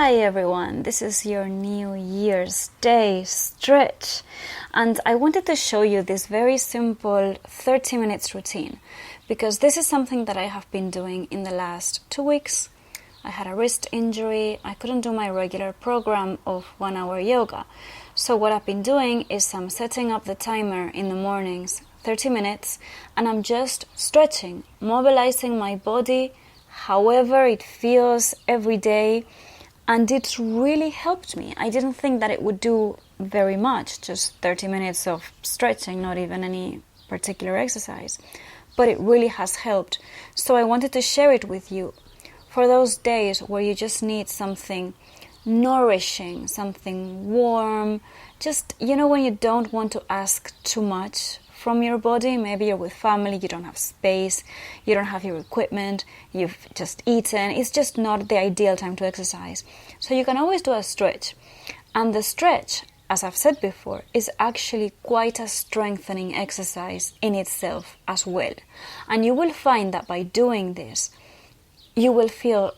Hi everyone, this is your New Year's Day stretch, and I wanted to show you this very simple 30 minutes routine because this is something that I have been doing in the last 2 weeks. I had a wrist injury, I couldn't do my regular program of 1 hour yoga. So what I've been doing is I'm setting up the timer in the mornings, 30 minutes, and I'm just stretching, mobilizing my body however it feels every day. And it really helped me. I didn't think that it would do very much, just 30 minutes of stretching, not even any particular exercise. But it really has helped. So I wanted to share it with you for those days where you just need something nourishing, something warm. Just, when you don't want to ask too much from your body. Maybe you're with family, you don't have space, you don't have your equipment, you've just eaten. It's just not the ideal time to exercise. So you can always do a stretch. And the stretch, as I've said before, is actually quite a strengthening exercise in itself as well. And you will find that by doing this, you will feel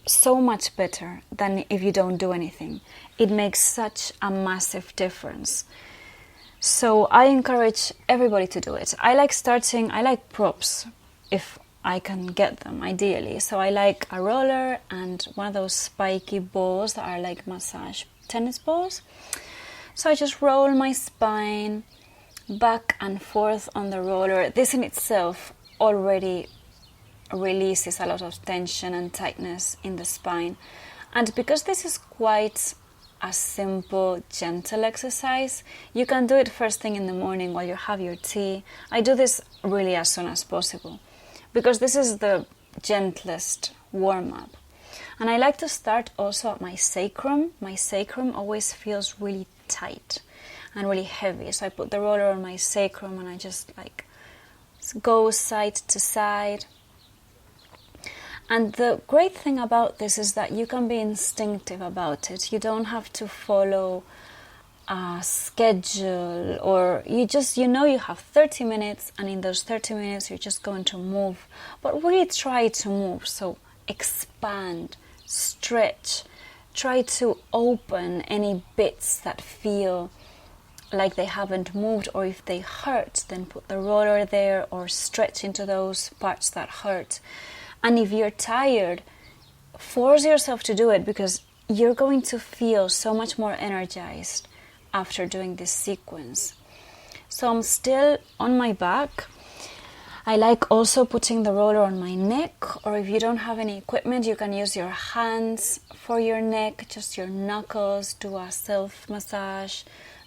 so much better than if you don't do anything. It makes such a massive difference. So I encourage everybody to do it. I like props if I can get them, ideally. So I like a roller and one of those spiky balls that are like massage tennis balls. So I just roll my spine back and forth on the roller. This in itself already releases a lot of tension and tightness in the spine. And because this is quite a simple, gentle exercise, you can do it first thing in the morning while you have your tea. I do this really as soon as possible because this is the gentlest warm-up. And I like to start also at my sacrum. My sacrum always feels really tight and really heavy. So I put the roller on my sacrum and I just go side to side. And the great thing about this is that you can be instinctive about it. You don't have to follow a schedule, or you have 30 minutes, and in those 30 minutes you're just going to move. But really try to move. So expand, stretch, try to open any bits that feel like they haven't moved, or if they hurt, then put the roller there or stretch into those parts that hurt. And if you're tired, force yourself to do it because you're going to feel so much more energized after doing this sequence. So I'm still on my back. I like also putting the roller on my neck, or if you don't have any equipment, you can use your hands for your neck, just your knuckles, do a self-massage.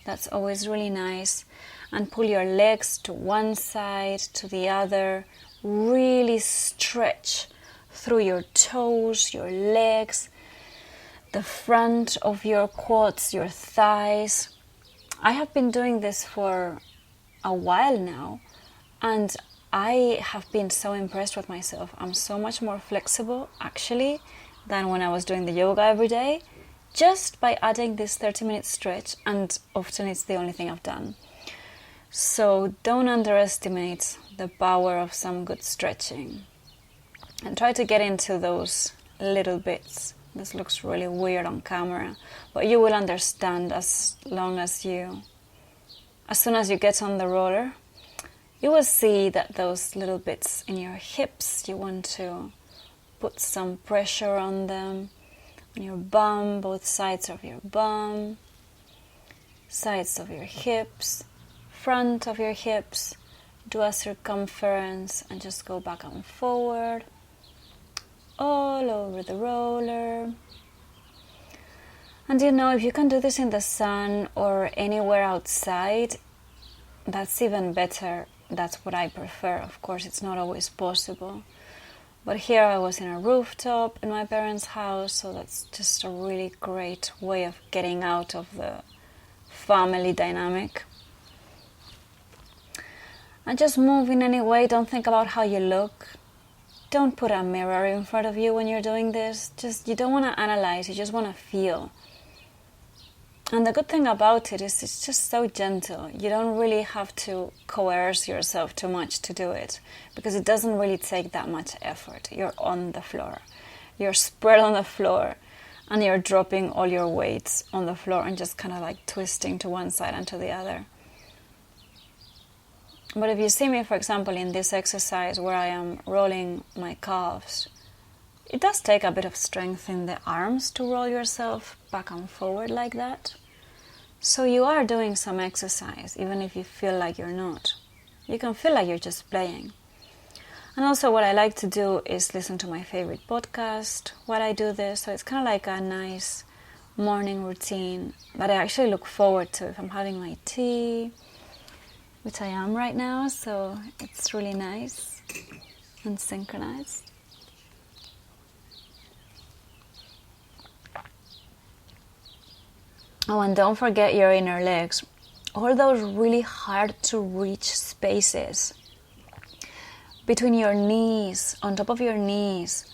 That's always really nice. And pull your legs to one side, to the other. Really stretch through your toes, your legs, the front of your quads, your thighs. I have been doing this for a while now, and I have been so impressed with myself. I'm so much more flexible, actually, than when I was doing the yoga every day, just by adding this 30-minute stretch, and often it's the only thing I've done. So don't underestimate the power of some good stretching. And try to get into those little bits. This looks really weird on camera, but you will understand as soon as you get on the roller, you will see that those little bits in your hips, you want to put some pressure on them, on your bum, both sides of your bum, sides of your hips, front of your hips. Do a circumference and just go back and forward all over the roller. And if you can do this in the sun or anywhere outside, that's even better. That's what I prefer. Of course, it's not always possible. But here I was in a rooftop in my parents' house, so that's just a really great way of getting out of the family dynamic. And just move in any way. Don't think about how you look. Don't put a mirror in front of you when you're doing this. You don't want to analyze, you just want to feel. And the good thing about it is it's just so gentle. You don't really have to coerce yourself too much to do it, because it doesn't really take that much effort. You're on the floor. You're spread on the floor. and you're dropping all your weights on the floor and just kind of like twisting to one side and to the other. But if you see me, for example, in this exercise where I am rolling my calves, it does take a bit of strength in the arms to roll yourself back and forward like that. So you are doing some exercise, even if you feel like you're not. You can feel like you're just playing. And also what I like to do is listen to my favorite podcast while I do this. So it's kind of like a nice morning routine that I actually look forward to if I'm having my tea, which I am right now. So it's really nice and synchronized. Oh, and don't forget your inner legs. All those really hard to reach spaces between your knees, on top of your knees,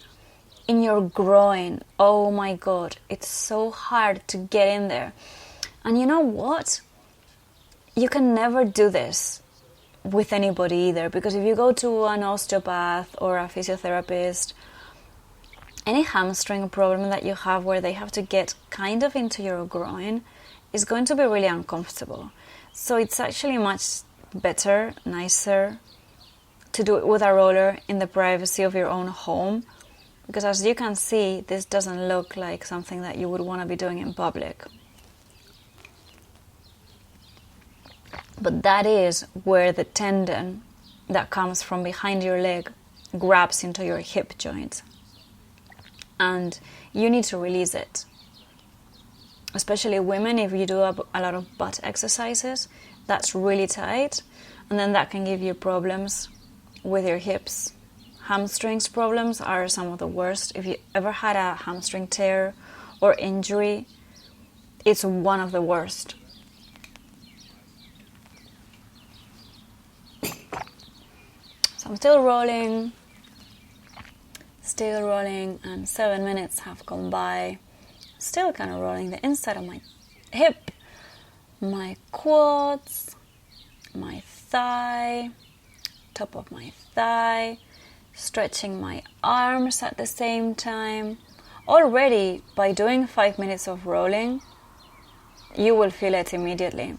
in your groin. Oh my God, it's so hard to get in there. And you know what? You can never do this with anybody either, because if you go to an osteopath or a physiotherapist, any hamstring problem that you have where they have to get kind of into your groin is going to be really uncomfortable. So it's actually much better, nicer to do it with a roller in the privacy of your own home, because as you can see, this doesn't look like something that you would want to be doing in public. But that is where the tendon that comes from behind your leg grabs into your hip joint, and you need to release it. Especially women, if you do a lot of butt exercises, that's really tight, and then that can give you problems with your hips. Hamstrings problems are some of the worst. If you ever had a hamstring tear or injury, it's one of the worst. So I'm still rolling, and 7 minutes have gone by. Still kind of rolling the inside of my hip, my quads, my thigh, top of my thigh, stretching my arms at the same time. Already, by doing 5 minutes of rolling, you will feel it immediately.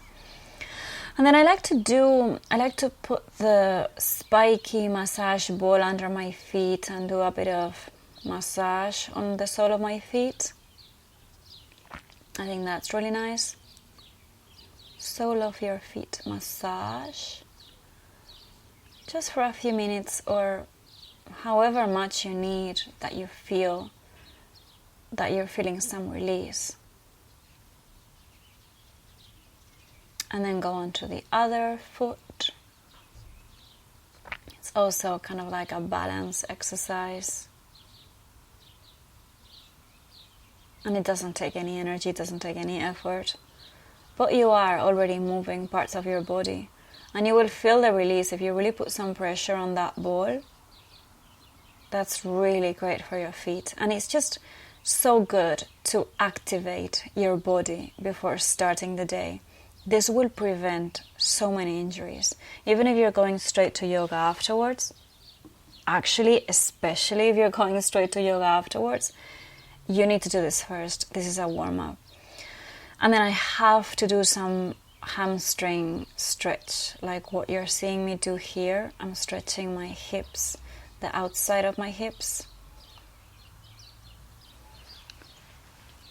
And then I like to put the spiky massage ball under my feet and do a bit of massage on the sole of my feet. I think that's really nice. Sole of your feet massage. Just for a few minutes, or however much you need, that you feel that you're feeling some release. And then go on to the other foot. It's also kind of like a balance exercise. And it doesn't take any energy, it doesn't take any effort. But you are already moving parts of your body. And you will feel the release if you really put some pressure on that ball. That's really great for your feet. And it's just so good to activate your body before starting the day. This will prevent so many injuries. Even if you're going straight to yoga afterwards, actually, especially if you're going straight to yoga afterwards, you need to do this first. This is a warm-up. And then I have to do some hamstring stretch, like what you're seeing me do here. I'm stretching my hips, the outside of my hips.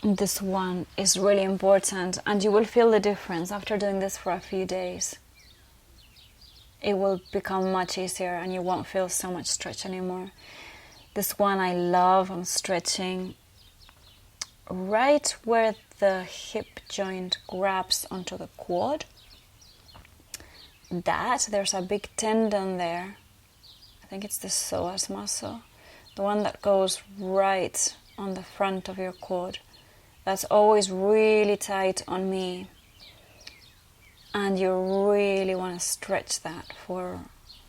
This one is really important, and you will feel the difference after doing this for a few days. It will become much easier and you won't feel so much stretch anymore. This one I love. I'm stretching right where the hip joint grabs onto the quad. There's a big tendon there. I think it's the psoas muscle, the one that goes right on the front of your quad. That's always really tight on me. And you really want to stretch that for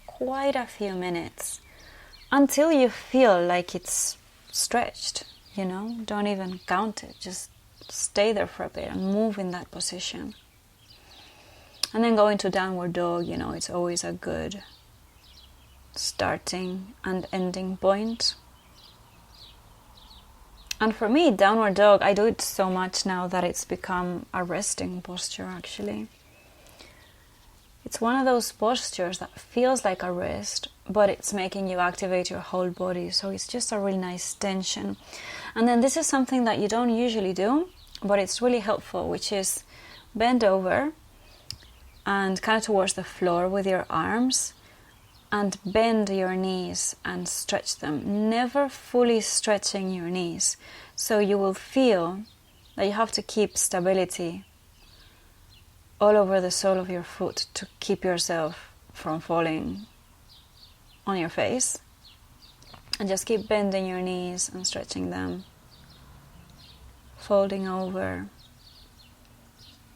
quite a few minutes until you feel like it's stretched, Don't even count it. Just stay there for a bit and move in that position. And then go into downward dog, it's always a good starting and ending point. And for me, downward dog, I do it so much now that it's become a resting posture actually. It's one of those postures that feels like a rest, but it's making you activate your whole body. So it's just a really nice tension. And then this is something that you don't usually do, but it's really helpful, which is bend over and kind of towards the floor with your arms and bend your knees and stretch them. Never fully stretching your knees. So you will feel that you have to keep stability all over the sole of your foot to keep yourself from falling on your face. And just keep bending your knees and stretching them, folding over.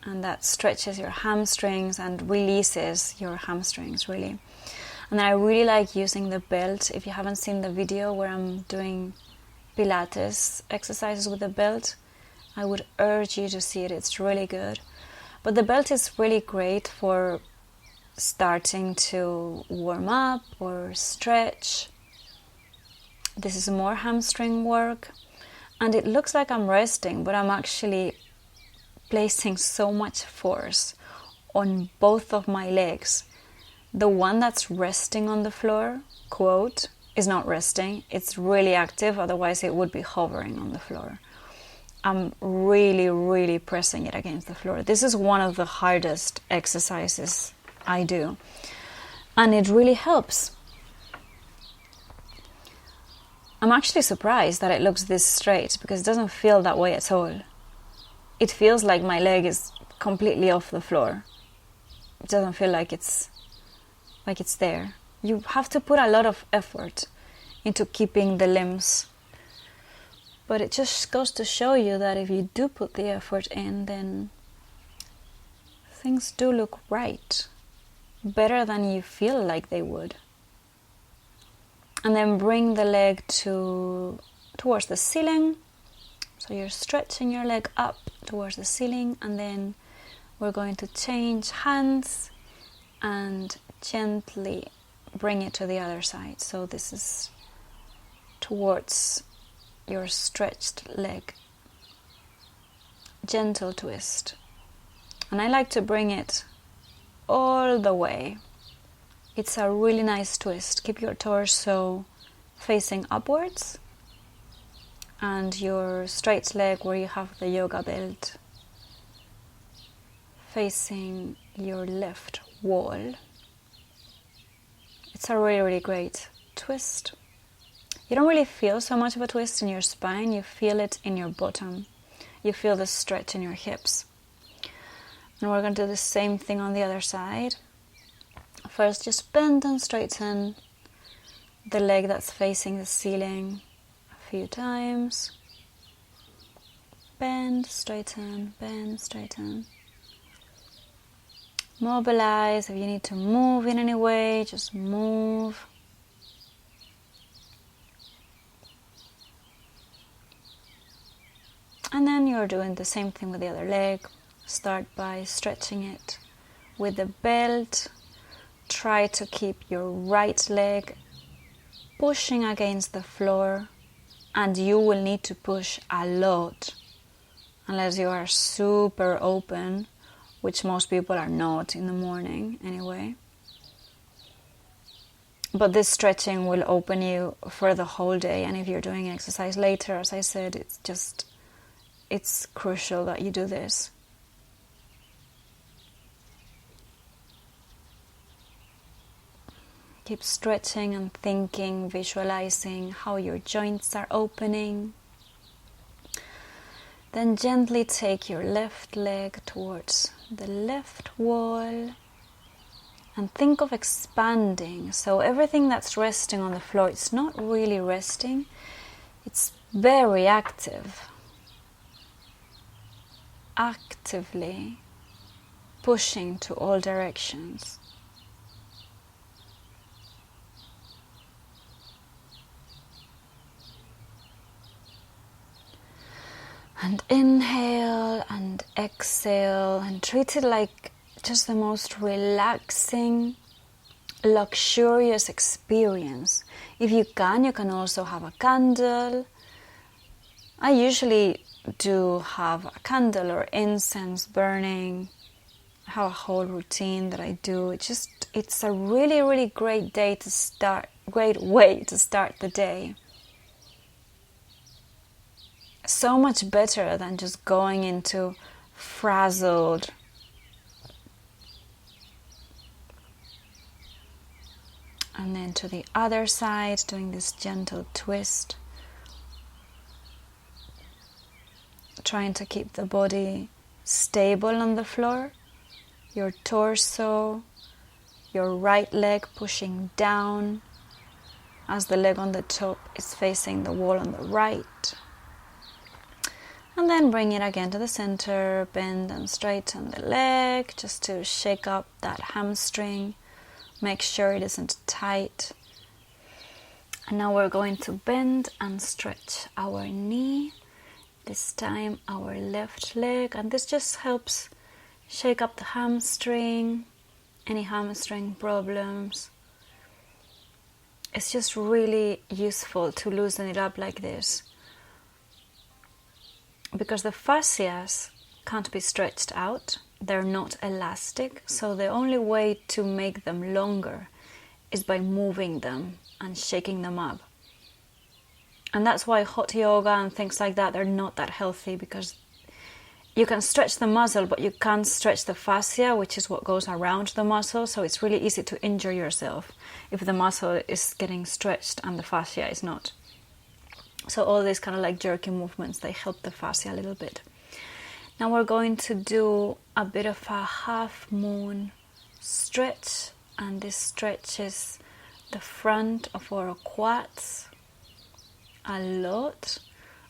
And that stretches your hamstrings and releases your hamstrings, really. And then I really like using the belt. If you haven't seen the video where I'm doing Pilates exercises with the belt, I would urge you to see it. It's really good. But the belt is really great for starting to warm up or stretch. This is more hamstring work. And it looks like I'm resting, but I'm actually placing so much force on both of my legs. The one that's resting on the floor, quote, is not resting. It's really active, otherwise it would be hovering on the floor. I'm really, really pressing it against the floor. This is one of the hardest exercises I do. And it really helps. I'm actually surprised that it looks this straight because it doesn't feel that way at all. It feels like my leg is completely off the floor. It doesn't feel like it's there. You have to put a lot of effort into keeping the limbs. But it just goes to show you that if you do put the effort in, then things do look right. Better than you feel like they would. And then bring the leg towards the ceiling. So you're stretching your leg up towards the ceiling, and then we're going to change hands and gently bring it to the other side. So this is towards your stretched leg. Gentle twist. And I like to bring it all the way. It's a really nice twist. Keep your torso facing upwards and your straight leg where you have the yoga belt facing your left wall. It's a really, really great twist. You don't really feel so much of a twist in your spine, you feel it in your bottom. You feel the stretch in your hips. And we're going to do the same thing on the other side. First, just bend and straighten the leg that's facing the ceiling a few times. Bend, straighten, bend, straighten. Mobilize. If you need to move in any way, just move. And then you're doing the same thing with the other leg. Start by stretching it with the belt. Try to keep your right leg pushing against the floor, and you will need to push a lot unless you are super open, which most people are not in the morning anyway. But this stretching will open you for the whole day, and if you're doing exercise later, as I said, it's crucial that you do this. Keep stretching and thinking, visualizing how your joints are opening. Then gently take your left leg towards the left wall and think of expanding. So everything that's resting on the floor, it's not really resting, it's very active. Actively pushing to all directions. And inhale and exhale and treat it like just the most relaxing, luxurious experience. If you can also have a candle I usually do have a candle or incense burning. I have a whole routine that I do. It's a really, really great way to start the day. So much better than just going into frazzled. And then to the other side, doing this gentle twist. Trying to keep the body stable on the floor. Your torso, your right leg pushing down as the leg on the top is facing the wall on the right. And then bring it again to the center, bend and straighten the leg just to shake up that hamstring. Make sure it isn't tight. And now we're going to bend and stretch our knee. This time our left leg, and this just helps shake up the hamstring, any hamstring problems. It's just really useful to loosen it up like this, because the fascias can't be stretched out. They're not elastic, so the only way to make them longer is by moving them and shaking them up. And that's why hot yoga and things like that, they're not that healthy, because you can stretch the muscle, but you can't stretch the fascia, which is what goes around the muscle. So it's really easy to injure yourself if the muscle is getting stretched and the fascia is not. So all these kind of like jerky movements, they help the fascia a little bit. Now we're going to do a bit of a half moon stretch, and this stretches the front of our quads a lot.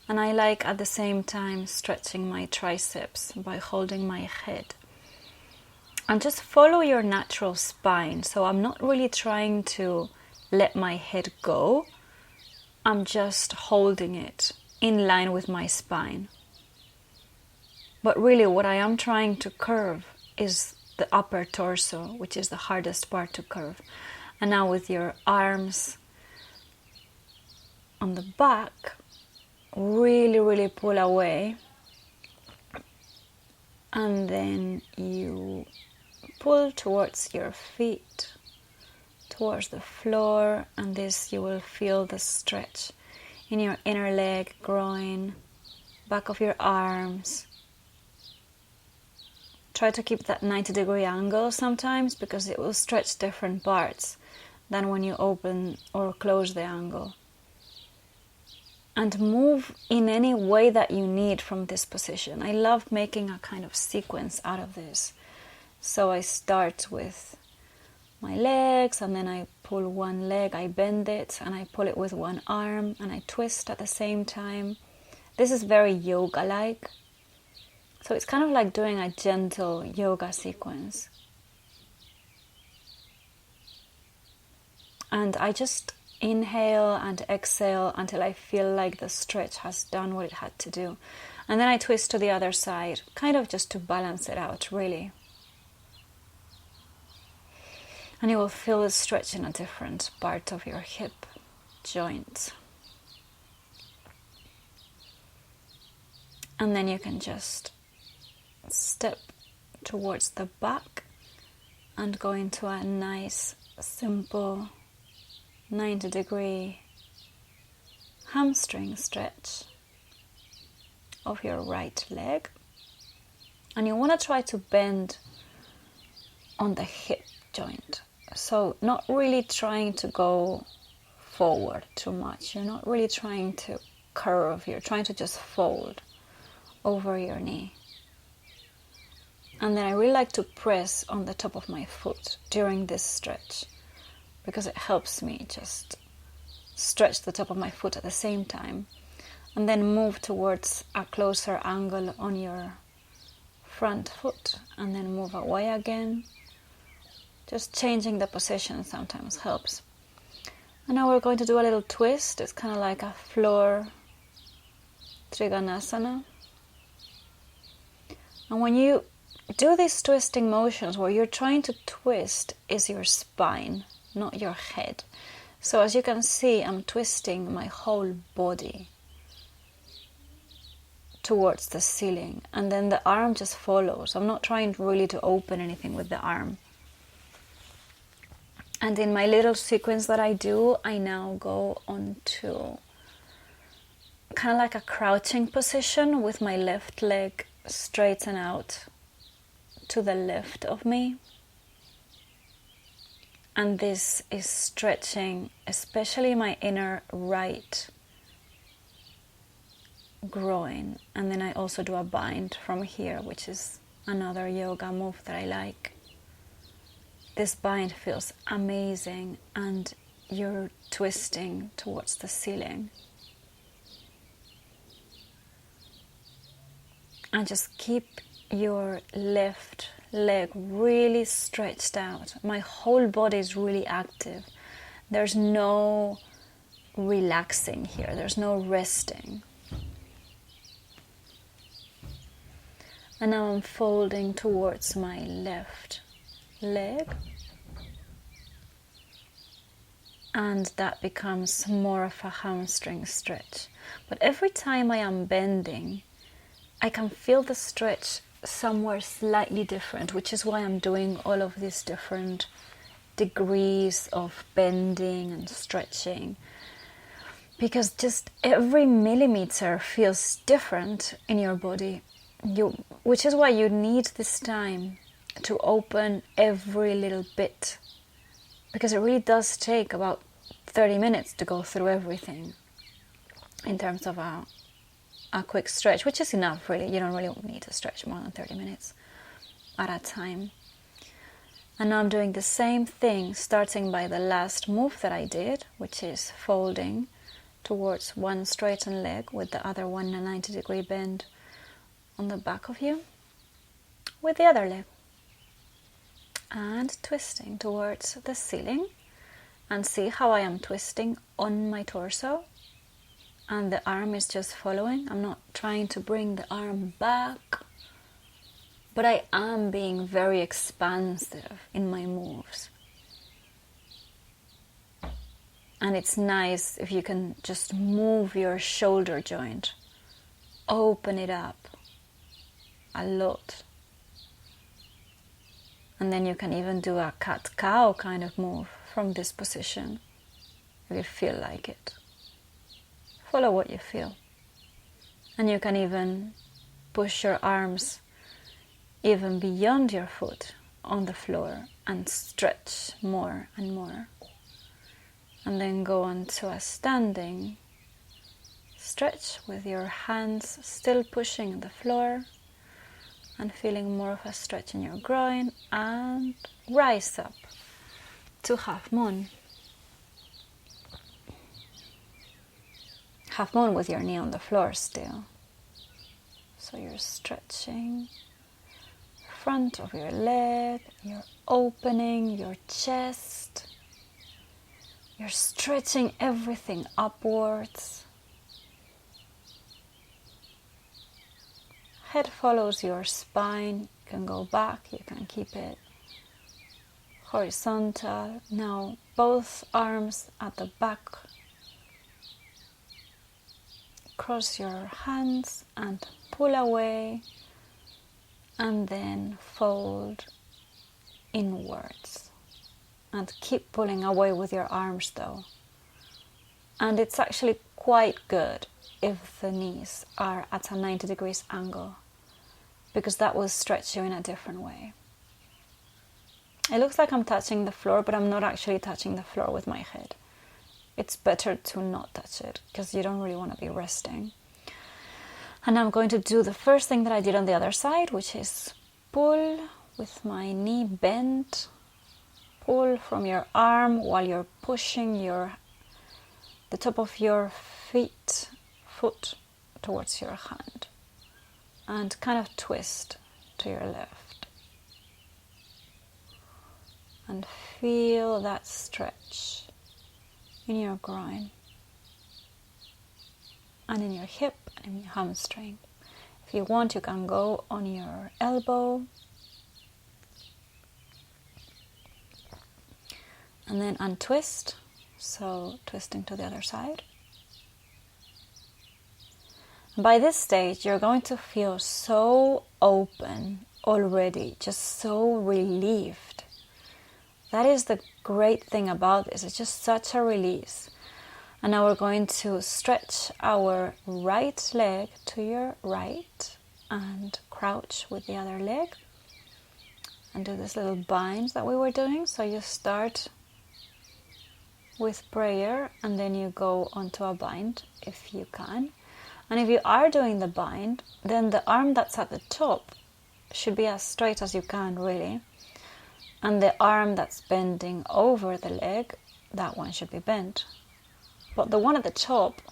And I like at the same time stretching my triceps by holding my head. And just follow your natural spine. So I'm not really trying to let my head go. I'm just holding it in line with my spine. But really what I am trying to curve is the upper torso, which is the hardest part to curve. And now with your arms on the back, really pull away, and then you pull towards your feet, towards the floor, and this you will feel the stretch in your inner leg, groin, back of your arms. Try to keep that 90-degree angle sometimes, because it will stretch different parts than when you open or close the angle. And move in any way that you need from this position. I love making a kind of sequence out of this. So I start with my legs, and then I pull one leg, I bend it, and I pull it with one arm, and I twist at the same time. This is very yoga-like. So it's kind of like doing a gentle yoga sequence. And I just inhale and exhale until I feel like the stretch has done what it had to do. And then I twist to the other side, kind of just to balance it out, really. And you will feel the stretch in a different part of your hip joint. And then you can just step towards the back and go into a nice, simple 90-degree hamstring stretch of your right leg. And you want to try to bend on the hip joint. So not really trying to go forward too much. You're not really trying to curve. You're trying to just fold over your knee. And then I really like to press on the top of my foot during this stretch, because it helps me just stretch the top of my foot at the same time, and then move towards a closer angle on your front foot, and then move away again. Just changing the position sometimes helps. And now we're going to do a little twist. It's kind of like a floor Trikonasana. And when you do these twisting motions, where you're trying to twist is your spine, not your head. So as you can see, I'm twisting my whole body. towards the ceiling, and then the arm just follows. I'm not trying really to open anything with the arm. And in my little sequence that I do, I now go on to kind of like a crouching position with my left leg straighten out to the left of me. And this is stretching especially my inner right groin. And then I also do a bind from here, which is another yoga move that I like. This bind feels amazing, and you're twisting towards the ceiling. And just keep your left leg really stretched out. My whole body is really active. There's no relaxing here. There's no resting. And now I'm folding towards my left leg. And that becomes more of a hamstring stretch. But every time I am bending, I can feel the stretch somewhere slightly different, which is why I'm doing all of these different degrees of bending and stretching, because just every millimeter feels different in your body, which is why you need this time to open every little bit, because it really does take about 30 minutes to go through everything in terms of a quick stretch, which is enough really. You don't really need to stretch more than 30 minutes at a time. And now I'm doing the same thing, starting by the last move that I did, which is folding towards one straightened leg with the other one a 90-degree bend on the back of you with the other leg, and twisting towards the ceiling. And see how I am twisting on my torso, and the arm is just following. I'm not trying to bring the arm back, but I am being very expansive in my moves. And it's nice if you can just move your shoulder joint, open it up a lot. And then you can even do a cat-cow kind of move from this position, if you feel like it. Follow what you feel. And you can even push your arms even beyond your foot on the floor and stretch more and more. And then go on to a standing stretch with your hands still pushing the floor and feeling more of a stretch in your groin, and rise up to half moon. Half moon with your knee on the floor still. So you're stretching front of your leg, you're opening your chest, you're stretching everything upwards. Head follows your spine. You can go back, you can keep it horizontal. Now both arms at the back. Cross your hands and pull away, and then fold inwards. And keep pulling away with your arms though. And it's actually quite good if the knees are at a 90 degrees angle, because that will stretch you in a different way. It looks like I'm touching the floor, but I'm not actually touching the floor with my head. It's better to not touch it, because you don't really want to be resting. And I'm going to do the first thing that I did on the other side, which is pull with my knee bent. Pull from your arm while you're pushing the top of your foot towards your hand, and kind of twist to your left. And feel that stretch in your groin and in your hip and in your hamstring. If you want, you can go on your elbow and then untwist, so twisting to the other side. By this stage, you're going to feel so open already, just so relieved. That is the great thing about this. It's just such a release. And now we're going to stretch our right leg to your right and crouch with the other leg and do this little bind that we were doing. So you start with prayer and then you go onto a bind if you can. And if you are doing the bind, then the arm that's at the top should be as straight as you can, really. And the arm that's bending over the leg, that one should be bent. But the one at the top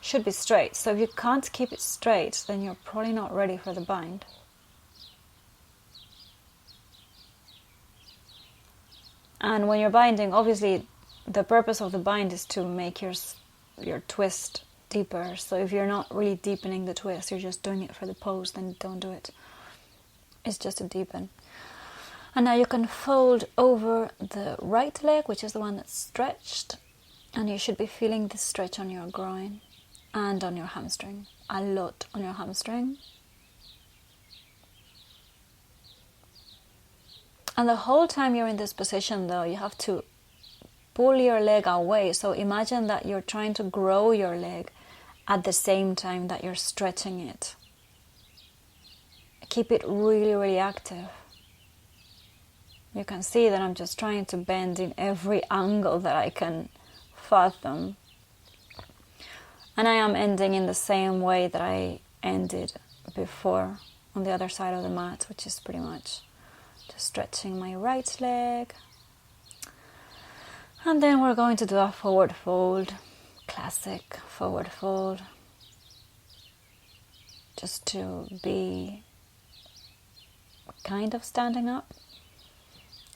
should be straight. So if you can't keep it straight, then you're probably not ready for the bind. And when you're binding, obviously the purpose of the bind is to make your twist deeper. So if you're not really deepening the twist, you're just doing it for the pose, then don't do it. It's just to deepen. And now you can fold over the right leg, which is the one that's stretched. And you should be feeling the stretch on your groin and on your hamstring. A lot on your hamstring. And the whole time you're in this position, though, you have to pull your leg away. So imagine that you're trying to grow your leg at the same time that you're stretching it. Keep it really, really active. You can see that I'm just trying to bend in every angle that I can fathom. And I am ending in the same way that I ended before on the other side of the mat, which is pretty much just stretching my right leg. And then we're going to do a forward fold, classic forward fold, just to be kind of standing up.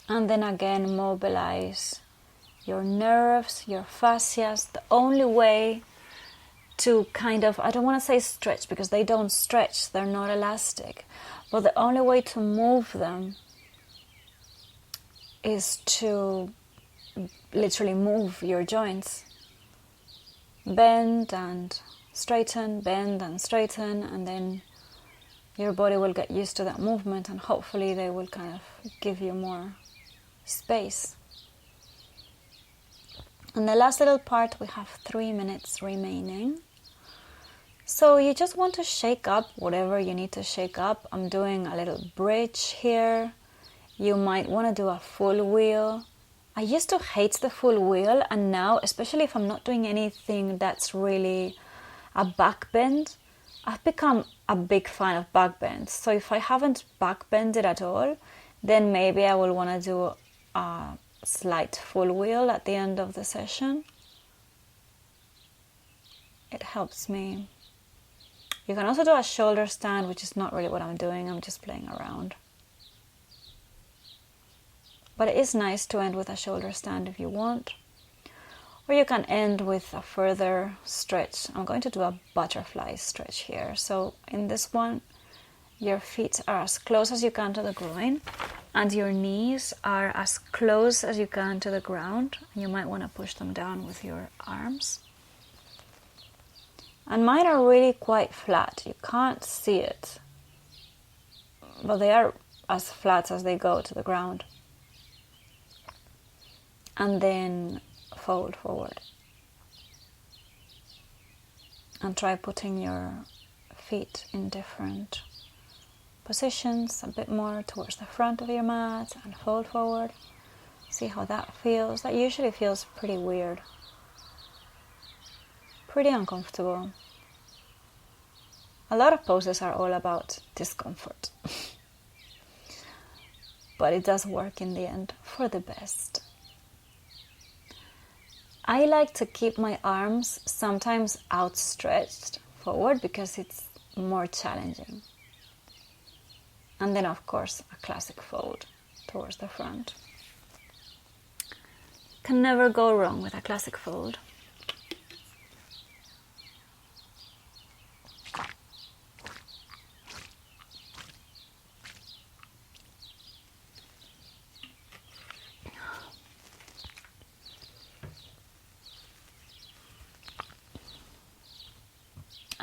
And then again, mobilize your nerves, your fascias. The only way to kind of, I don't want to say stretch because they don't stretch, they're not elastic, but the only way to move them is to literally move your joints. Bend and straighten, bend and straighten, and then your body will get used to that movement, and hopefully they will kind of give you more space. And the last little part, we have 3 minutes remaining. So you just want to shake up whatever you need to shake up. I'm doing a little bridge here. You might want to do a full wheel. I used to hate the full wheel, and now, especially if I'm not doing anything that's really a back bend, I've become a big fan of back bends. So if I haven't back bended at all, then maybe I will want to do a slight full wheel at the end of the session. It helps me. You can also do a shoulder stand, which is not really what I'm doing. I'm just playing around. But it is nice to end with a shoulder stand if you want. Or you can end with a further stretch. I'm going to do a butterfly stretch here. So in this one, your feet are as close as you can to the groin, and your knees are as close as you can to the ground. You might want to push them down with your arms. And mine are really quite flat. You can't see it, but they are as flat as they go to the ground. And then fold forward. And try putting your feet in different positions, a bit more towards the front of your mat, and fold forward. See how that feels. That usually feels pretty weird. Pretty uncomfortable. A lot of poses are all about discomfort. But it does work in the end for the best. I like to keep my arms sometimes outstretched forward because it's more challenging. And then, of course, a classic fold towards the front. Can never go wrong with a classic fold.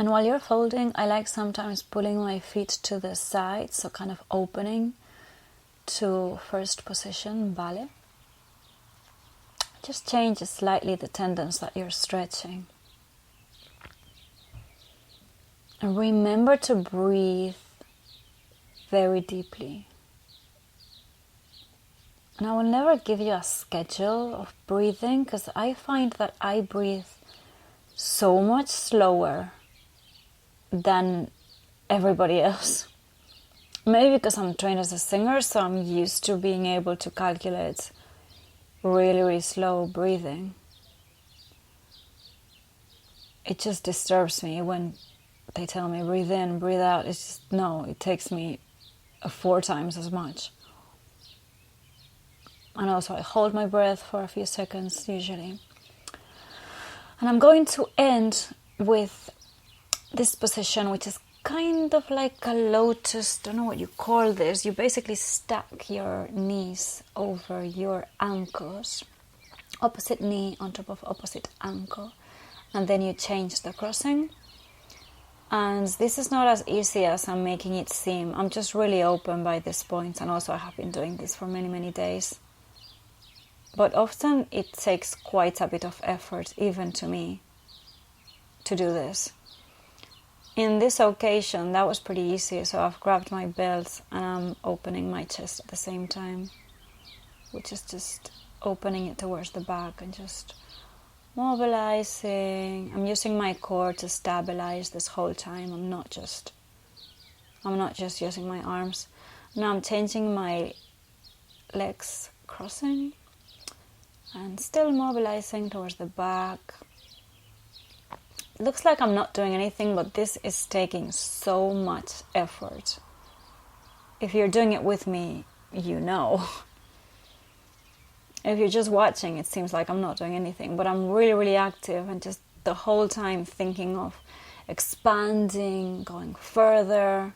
And while you're folding, I like sometimes pulling my feet to the side, so kind of opening to first position, vale. Just change slightly the tendons that you're stretching. And remember to breathe very deeply. And I will never give you a schedule of breathing, because I find that I breathe so much slower than everybody else. Maybe because I'm trained as a singer, so I'm used to being able to calculate really, really slow breathing. It just disturbs me when they tell me breathe in, breathe out. It's just, no, it takes me 4 times as much. And also I hold my breath for a few seconds usually. And I'm going to end with this position, which is kind of like a lotus. Don't know what you call this. You basically stack your knees over your ankles, opposite knee on top of opposite ankle, and then you change the crossing. And this is not as easy as I'm making it seem. I'm just really open by this point, and also I have been doing this for many, many days. But often it takes quite a bit of effort, even to me, to do this. In this occasion, that was pretty easy, so I've grabbed my belt and I'm opening my chest at the same time, which is just opening it towards the back and just mobilizing. I'm using my core to stabilize this whole time. I'm not just using my arms. Now I'm changing my legs, crossing, and still mobilizing towards the back. Looks like I'm not doing anything, but this is taking so much effort. If you're doing it with me, you know. If you're just watching, it seems like I'm not doing anything, but I'm really, really active and just the whole time thinking of expanding, going further.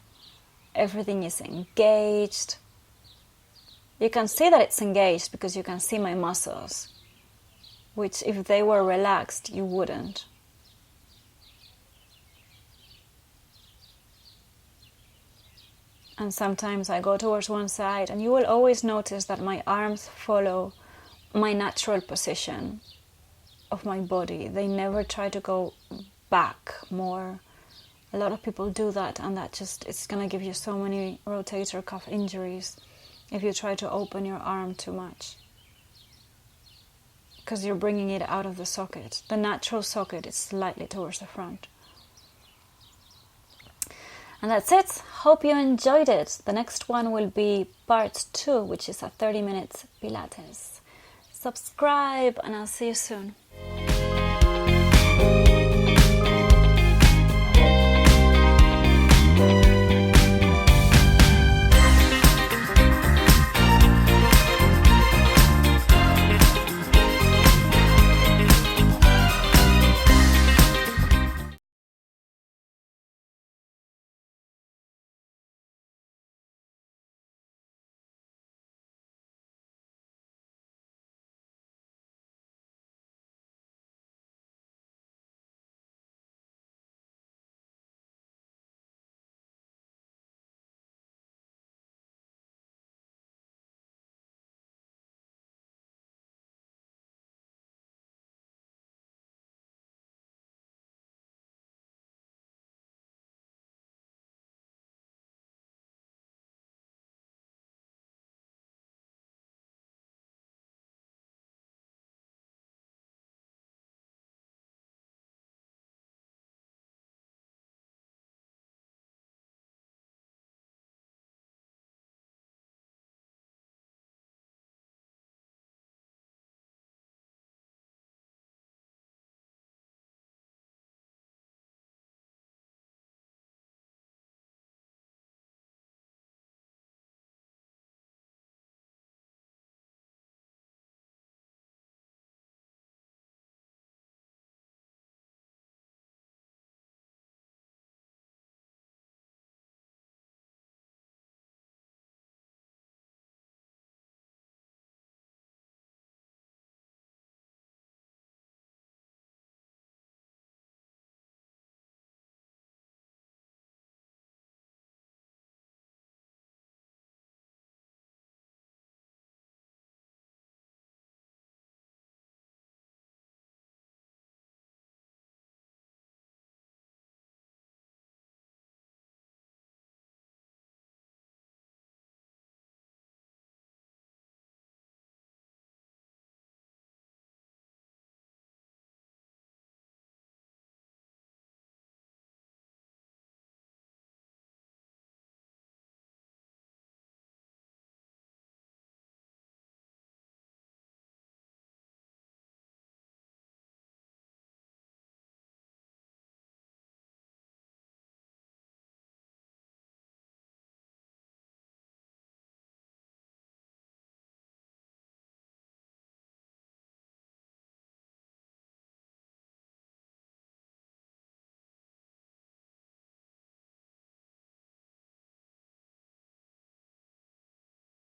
Everything is engaged. You can see that it's engaged because you can see my muscles, which if they were relaxed, you wouldn't. And sometimes I go towards one side, and you will always notice that my arms follow my natural position of my body. They never try to go back more. A lot of people do that, and it's going to give you so many rotator cuff injuries if you try to open your arm too much, because you're bringing it out of the socket. The natural socket is slightly towards the front. And that's it. Hope you enjoyed it. The next one will be part 2, which is a 30-minute Pilates. Subscribe, and I'll see you soon.